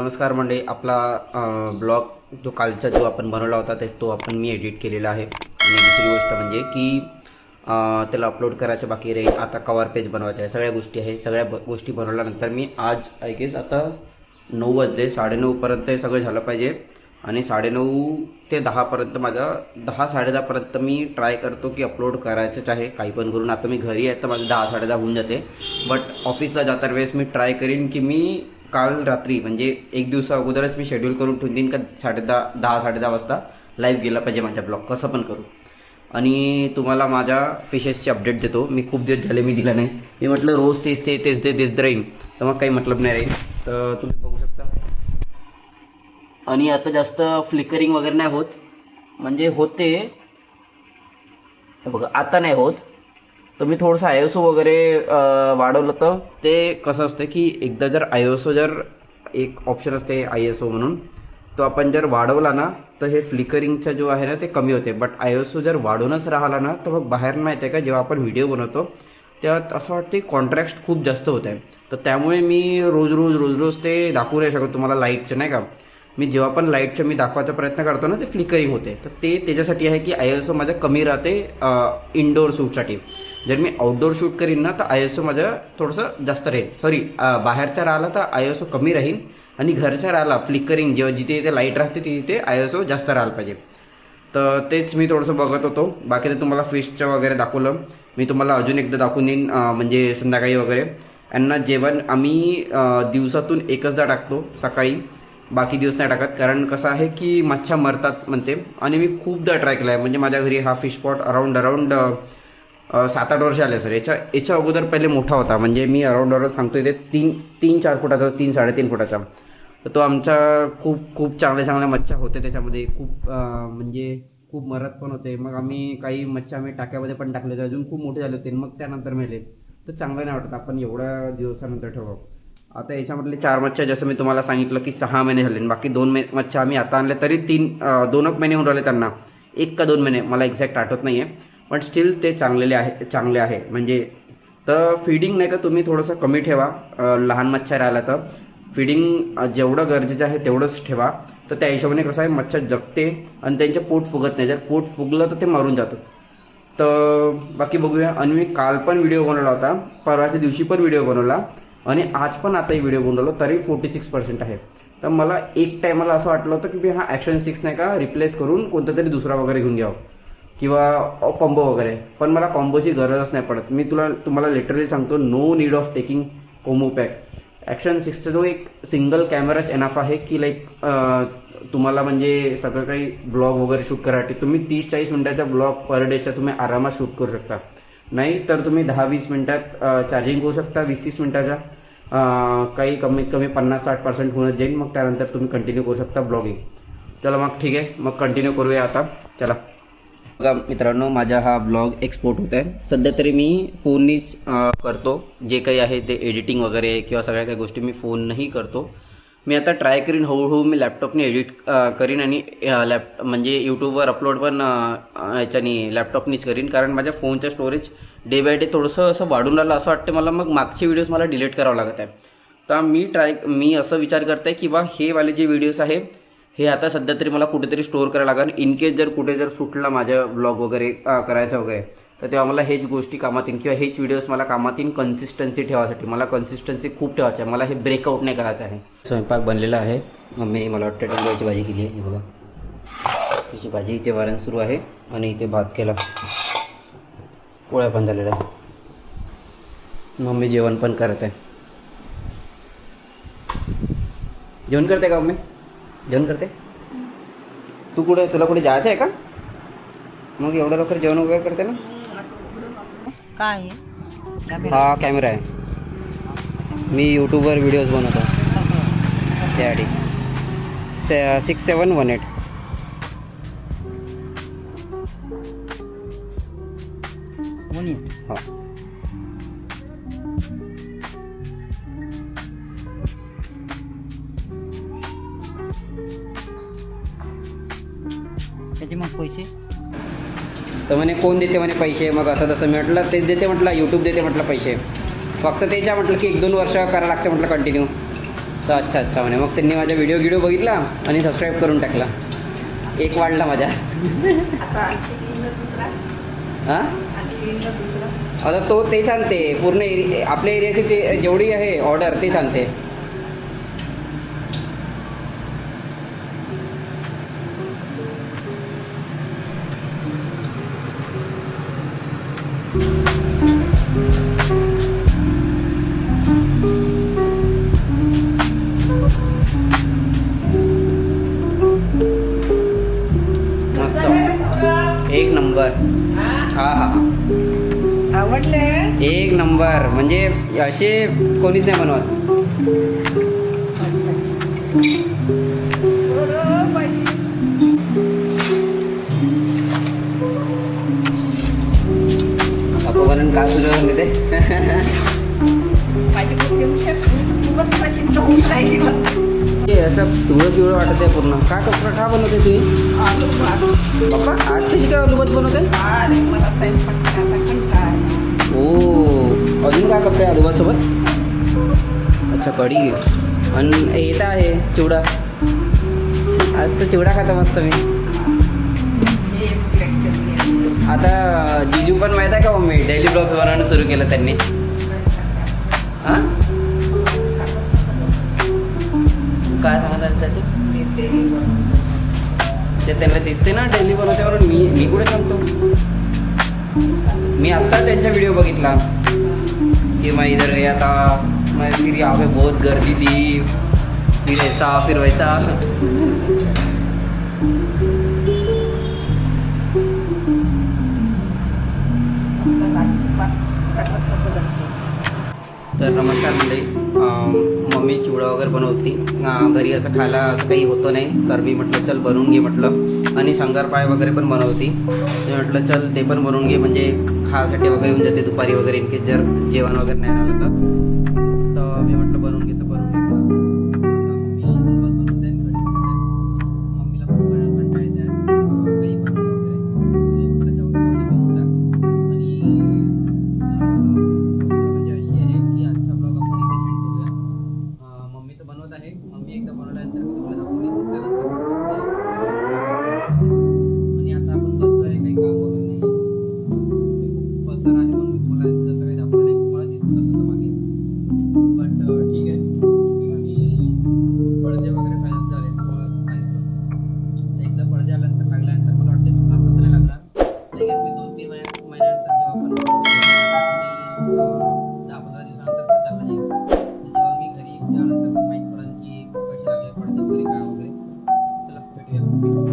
नमस्कार मंडळी, आपला ब्लॉग जो कालचा जो आपण बनवला होता तो आपण मी एडिट केलेला आहे. आणि दुसरी गोष्ट म्हणजे की त्याला अपलोड करायचं बाकी राहील. आता कवर पेज बनवायचं आहे, सगळ्या गोष्टी आहे. सगळ्या गोष्टी बनवल्यानंतर मी आज आय गेस आता 9 वाजले, 9:30पर्यंत हे सगळं झालं पाहिजे. आणि 9:30 ते 10पर्यंत माझं 10-10:30पर्यंत मी ट्राय करतो की अपलोड करायचंच आहे काही पण करून. आता मी घरी आहे तर माझं 10-10:30 होऊन जाते. बट ऑफिसला जाता वेळेस मी ट्राय करीन की मी काल रात्री म्हणजे एक दिवसा अगोदरच मी शेड्यूल करून ठेवून देईन का 10:30 वाजता लाईव्ह गेला पाहिजे माझा ब्लॉग, कसं पण करू. आणि तुम्हाला माझ्या फिशेसची अपडेट देतो. मी खूप दिवस झाले मी दिला नाही. मी म्हटलं रोज तेच राहीन तर मग काही मतलब नाही राहील. तर तुम्ही बघू शकता. आणि आता जास्त फ्लिकरिंग वगैरे नाही होत, म्हणजे होते बघा, आता नाही होत. तर मी थोडंसं ISO वगैरे वाढवलं तर ते कसं असतं की एकदा जर ISO जर एक ऑप्शन असते ISO म्हणून, तो आपण जर वाढवला ना तर हे फ्लिकरिंगचा जो आहे ना ते कमी होते. बट ISO जर वाढवूनच राहिला ना तर मग बाहेर माहिती आहे का, जेव्हा आपण व्हिडिओ बनवतो त्यात असं वाटतं की कॉन्ट्रॅस्ट खूप जास्त होत आहे. तर त्यामुळे मी रोज ते दाखवू नाही शकत तुम्हाला लाईटचं, नाही का. मी जेव्हा पण लाईटचं मी दाखवायचा प्रयत्न करतो ना ते फ्लिकरिंग होते. तर ते त्याच्यासाठी आहे की ISO माझं कमी राहते इनडोअर शूटसाठी. जर मी आउटडोअर शूट करीन ना तर ISO माझं थोडंसं जास्त राहील. सॉरी, बाहेरचा राहिला तर ISO कमी राहील. आणि घरचा राहिला फ्लिकरिंग जेव्हा जिथे लाईट राहते तिथे ISO जास्त राहायला पाहिजे. तर तेच मी थोडंसं बघत होतो. बाकी तर तुम्हाला फिशचं वगैरे दाखवलं. मी तुम्हाला अजून एकदा दाखवून देईन म्हणजे संध्याकाळी वगैरे. यांना जेवण आम्ही दिवसातून एकचदा टाकतो सकाळी, बाकी दिवस नाही टाकत. कारण कसं आहे की मच्छा मरतात म्हणते. आणि मी खूपदा ट्राय केला आहे. म्हणजे माझ्या घरी हा फिश पॉट अराऊंड 7-8 वर्ष आले सर. याच्या अगोदर पहिले मोठा होता. म्हणजे मी अराऊंड सांगतो ते 3-4 फुटाचा, 3-3.5 फुटाचा. तर तो आमचा खूप चांगल्या मच्छा होते त्याच्यामध्ये. म्हणजे खूप मरत पण होते. मग आम्ही काही मच्छा टाक्यामध्ये पण टाकले होते, अजून खूप मोठे झाले होते. मग त्यानंतर मेले. तर चांगलं नाही वाटत आपण एवढ्या दिवसानंतर ठेवावं. आता याच्यामधले 4 मच्छा जसं मी तुम्हाला सांगितलं की 6 महिने झाले. बाकी 2 मच्छा आम्ही आता आणल्या तरी 2 महिने होऊन राहिले त्यांना. 1 का 2 महिने मला एक्झॅक्ट आठवत नाही आहे. पण स्टील ते चांगले आहे म्हणजे. तर फिडिंग नाही का तुम्ही थोडंसं कमी ठेवा. लहान मच्छा राहिला तर फिडिंग जेवढं गरजेचं आहे तेवढंच ठेवा. तर त्या हिशोबाने कसं आहे मच्छा जगते आणि त्यांचे पोट फुगत नाही. जर पोट फुगलं तर ते मारून जातात. तर बाकी बघूया. आणि मी काल पण व्हिडिओ बनवला होता, परवाच्या दिवशी पण व्हिडिओ बनवला आणि आज पण आताही व्हिडिओ बनवलो तरी 46% आहे. तर मला एक टायमाला असं वाटलं होतं की मी हा ॲक्शन 6 नाही का रिप्लेस करून कोणता तरी दुसरा वगैरे घेऊन घ्यावं किंवा कॉम्बो वगैरे. पण मला कॉम्बोची गरजच नाही पडत. मी तुम्हाला लिटरली सांगतो, नो नीड ऑफ टेकिंग कोमो पॅक. ॲक्शन 6चा जो एक सिंगल कॅमेराच एनफ आहे की लाईक तुम्हाला म्हणजे सगळं काही ब्लॉग वगैरे शूट करायसाठी तुम्ही 30-40 मिनिटाचा ब्लॉग पर डेचा तुम्ही आरामात शूट करू शकता. नाही तर तुम्ही 10-20 मिनिटात चार्जिंग करू शकता, 20-30 मिनिटाचा. काही कमीत कमी 50-60% होऊन जाईल. मग त्यानंतर तुम्ही कंटिन्यू करू शकता ब्लॉगिंग. चला मग ठीक आहे, मग कंटिन्यू करूया आता. चला बघा मित्रांनो, माझा हा ब्लॉग एक्सपोर्ट होत आहे. सध्या तरी मी फोननीच करतो. जे काही आहे ते एडिटिंग वगैरे किंवा सगळ्या काही गोष्टी मी फोनही करतो. मी आता ट्राय करीन हळूहळू मी लॅपटॉपने एडिट करीन आणि म्हणजे यूट्यूबवर अपलोड पण ह्याच्यानी लॅपटॉपनीच करीन. कारण माझ्या फोनचं स्टोरेज डे बाय डे थोडंसं असं वाढून राहिलं असं वाटतं मला. मग मागचे व्हिडिओज मला डिलीट करावं लागत आहे. तर मी असं विचार करत आहे की बा हे वाले जे व्हिडिओज आहे हे आता सध्या तरी मला कुठेतरी स्टोअर करायला लागेल. इन केस जर कुठे सुटला माझ्या ब्लॉग वगैरे करायचं वगैरे तर तेव्हा मला हेच गोष्टी कामात येईन किंवा हेच व्हिडिओज मला कामात येईन कन्सिस्टन्सी ठेवासाठी. मला कन्सिस्टन्सी खूप ठेवायची आहे. मला हे ब्रेकआउट नाही करायचं आहे. स्वयंपाक बनलेला आहे. मम्मी मला वाटतं टोंग्याची भाजी केली आहे. बघा त्याची भाजी इथे वारण सुरू आहे आणि इथे भात केला, पोळ्या पण झालेल्या आहे. मम्मी जेवण पण करत आहे. जेवण करते का मम्मी? जेवण करते. तू तुला कुठे जायचं आहे का? मग एवढं लवकर जेवण वगैरे करते ना? काय हा कॅमेरा आहे. मी यूट्यूबवर व्हिडिओज बनवतो त्यासाठी. 6718. हा त्याचे मग पैसे तर म्हणे कोण देते म्हणे पैसे. मग असं तसं म्हटलं तेच देते म्हटलं, यूट्यूब देते म्हटलं पैसे. फक्त त्याच्या म्हटलं की 1-2 वर्ष करायला लागते म्हटलं कंटिन्यू. तर अच्छा म्हणे मग त्यांनी माझा व्हिडिओ बघितला आणि सबस्क्राईब करून टाकला. एक वाढला माझा. आता आणखी येईल ना दुसरा, हां आणखी येईल ना दुसरा. आता तो तेच आणते पूर्ण आपल्या एरियाची ते जेवढी आहे ऑर्डर तेच आणते. मस्त एक नंबर. हां हां आवडले. एक नंबर म्हणजे असे कोणीच नाही बनवत. असं म्हणून का सुरू होऊन ते माझी मुख्य खूपच प्रसिद्ध होऊन राहिली मला. हे असं पिवळं वाटत आहे पूर्ण. का बनवते तुम्ही? आलू भात. बाप्पा आज कशी काय आलूबत बनवते? अरे मला स्वयंपाक करायचा कंटाळा आहे. ओ अजून काय करते आलूबत सोबत? अच्छा कढी आणि हे तर आहे चिवडा. आज तर चिवडा खाता मस्त मी. हे एक प्लेट केली आहे. आता जिजू पण माहीत आहे का मम्मी डेली ब्लॉग्स बनवणं सुरू केलं त्यांनी. हां काय सांगत आहे ते त्यांना दिसते ना डेली बनवते म्हणून मी कुठे सांगतो. मी आत्ता त्यांचा व्हिडिओ बघितला कि मैं इधर गया था, मैं फिर यहाँ पे बहुत गर्दी थी, फिर ऐसा फिर वैसा. तर नमस्कार मंडळी. मम्मी चिवडा वगैरे बनवती घरी. असं खायला असं काही होतं नाही तर मी म्हटलं चल बनवून घे म्हटलं. आणि शंकरपाय वगैरे पण बनवती. मी म्हटलं चल ते पण बनवून घे म्हणजे खायसाठी वगैरे येऊन जाते दुपारी वगैरे इनकेस जर जेवण वगैरे नाही झालं तर मी म्हटलं बनवून घेतो. मम्मी एकदा बनवल्यानंतर मी तुम्हाला दाखवली. आणि आता आपण बसलोय काही काम वगैरे नाही. ते खूप पसर आहे म्हणून मी तुम्हाला जसं काही दाखवलं नाही. तुम्हाला दिसतं तसं मागे बट ठीक आहे. आणि पडदे वगैरे फायनल झाले तुम्हाला सांगितलं. एकदा पडदे आल्यानंतर लागल्यानंतर मला वाटतं मी आता तर नाही लागणार. लगेच मी 2-3 महिन्यानंतर जेव्हा पण 10-15 दिवसानंतर चालला जाईल. जेव्हा मी घरी त्यानंतर माहीत पडेल की कसे लागले पडदे वगैरे काय वगैरे. चला भेटूया.